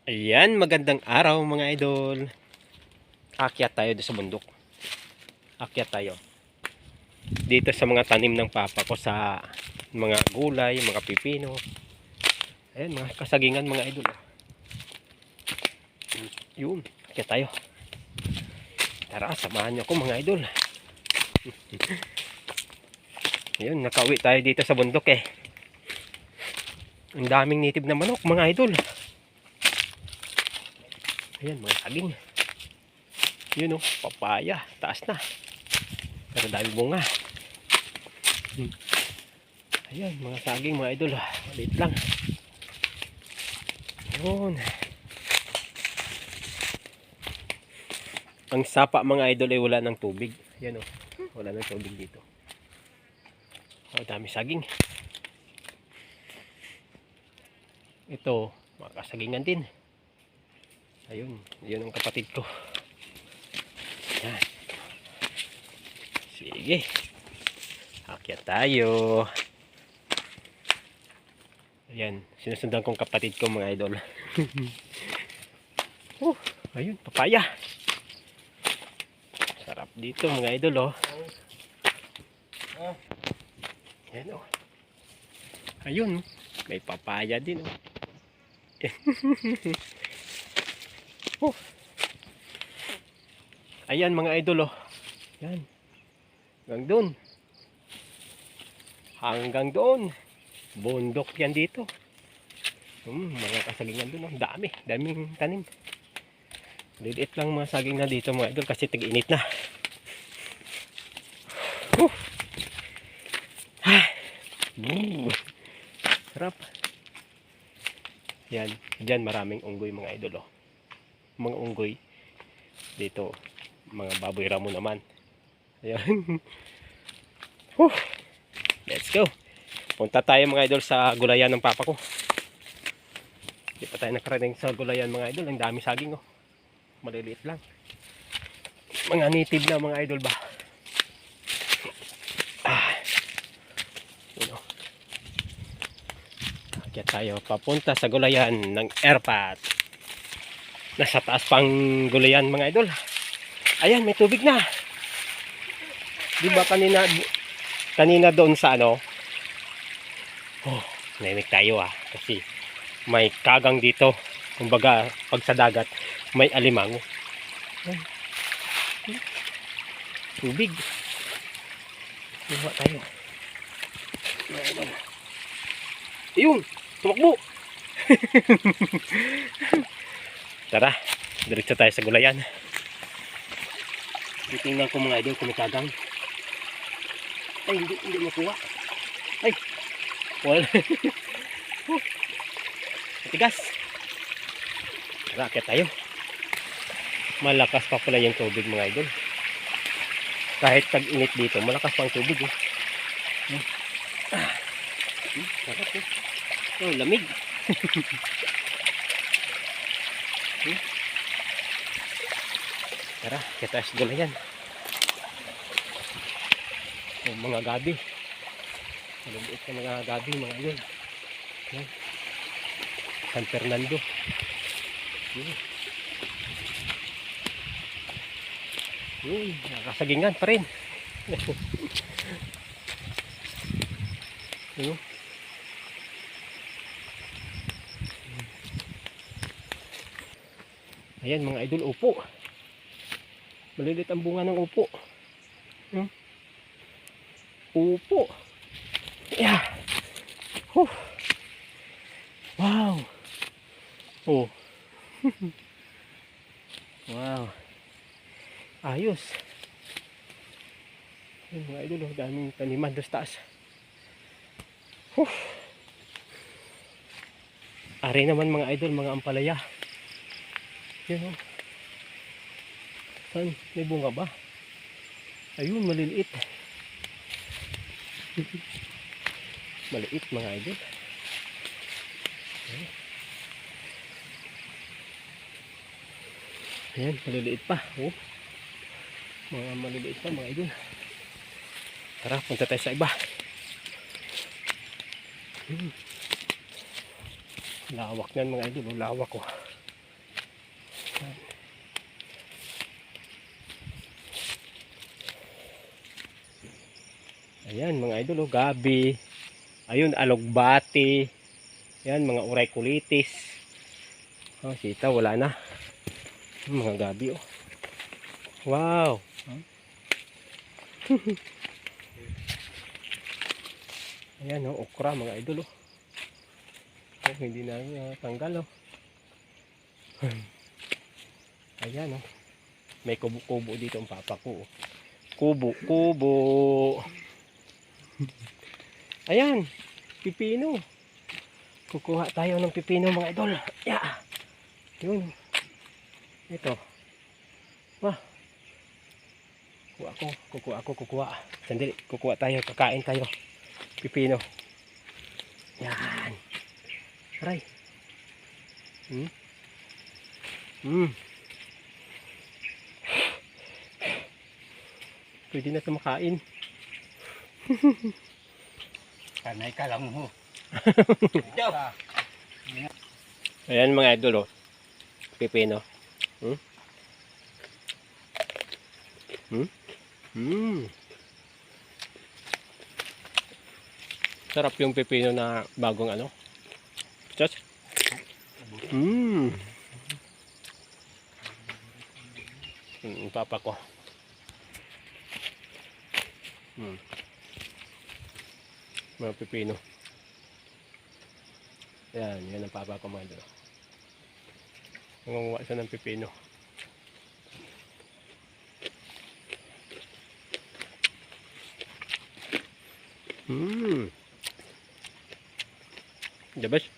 Ayan, magandang araw mga idol. Akyat tayo doon sa bundok. Akyat tayo. Dito sa mga tanim ng papa ko sa mga gulay, mga pipino. Ayan, mga kasagingan mga idol. Yun, akyat tayo. Tara, samahan niyo ako mga idol. Ayun, nakauwi tayo dito sa bundok eh. Ang daming native na manok mga idol. Ayan, mga saging. Yun o, papaya. Taas na. Pero dami bunga. Ayan, mga saging mga idol. Maliit lang. Yun. Ang sapa mga idol ay wala ng tubig. Ayan o, wala ng tubig dito. Oh, dami saging. Ito, mga kasagingan din. Ayun, yun ang kapatid ko. Yan. Sige. Akyat tayo. Ayan, sinusundan kong kapatid ko mga idol. Ayun, papaya. Sarap dito mga idol oh. Ayan oh. Ayun, may papaya din oh. Ayan mga idol oh. Yan. Hanggang doon. Hanggang doon. Bundok yan dito. Mga kasagingan doon oh. Dami. Daming tanim. Liliit lang mga saging na dito mga idol kasi tig-init na. Sarap. Yan. Diyan maraming unggoy mga idol oh. Mga unggoy dito. Mga baboy ramo naman. Ayan. Let's go. Punta tayo mga idol sa gulayan ng papa ko. Hindi pa tayo nakarating sa gulayan mga idol. Ang dami saging oh. Maliliit lang. Mga native na mga idol ba. Yun oh. Kaya tayo papunta sa gulayan ng airpat. Nasa taas pang gulayan mga idol. Ayan, may tubig na. Di ba kanina doon sa ano? Oh, nainig tayo ah. Kasi may kagang dito. Kumbaga, pag sa dagat, may alimango. Ayan. Tubig. Diba tayo? Ayun, tumakbo. Tara, diretso tayo sa gulayan. Titingnan ko mga idol kung may kagang. Ay, hindi makuha. Ay, wala. Matigas. Tara, akit tayo. Malakas pa pala yung tubig mga idol. Kahit tag-init dito, malakas pa ang tubig eh. Sarap eh. Oh, lamig. Tara, kita sa gulayan. Mga gabi. Maliliit na mga gabi mga idol. San Fernando. Nakasagingan pa rin. Ayan mga idol, upo. Malilit ang bunga ng upo. Upo. Yeah. Wow. Oh. Wow. Ayos. Ayan mga idol, daming taniman doon sa taas. Ari naman mga idol, mga ampalaya. Yan o. Saan? May bunga ba? Ayun, maliliit. Maliit mga idol. Ayan, maliliit pa. Oh. Mga maliliit pa mga idol. Tara, punta tayo sa iba. Lawak yan mga idol. Lawak ko. Ayan mga idol, oh, gabi. Ayun, alugbati. Ayan, mga uriculitis. Oh, sitaw, wala na. Mga gabi, oh. Wow. Ayan, oh, okra mga idol, oh. Oh, hindi na tanggal, oh. Ayan, oh. May kubo-kubo dito ang papa ko, oh. Kubo-kubo. Ayan, pipino. Kukuha tayo ng pipino mga idol. Yeah. Yun. Ito. Wah. Kukuha. Sandali, kukuha tayo, kakain tayo. Pipino. Yan. Aray. Pwede na ito makain. Kanay ka lang mo. Ayan mga idol, oh. Pipino. Sarap yung pipino na bagong ano. Just. Papa ko. Mga pipino. Yan ang papa ko mga idol. Nangunguha siya ng pipino. The best.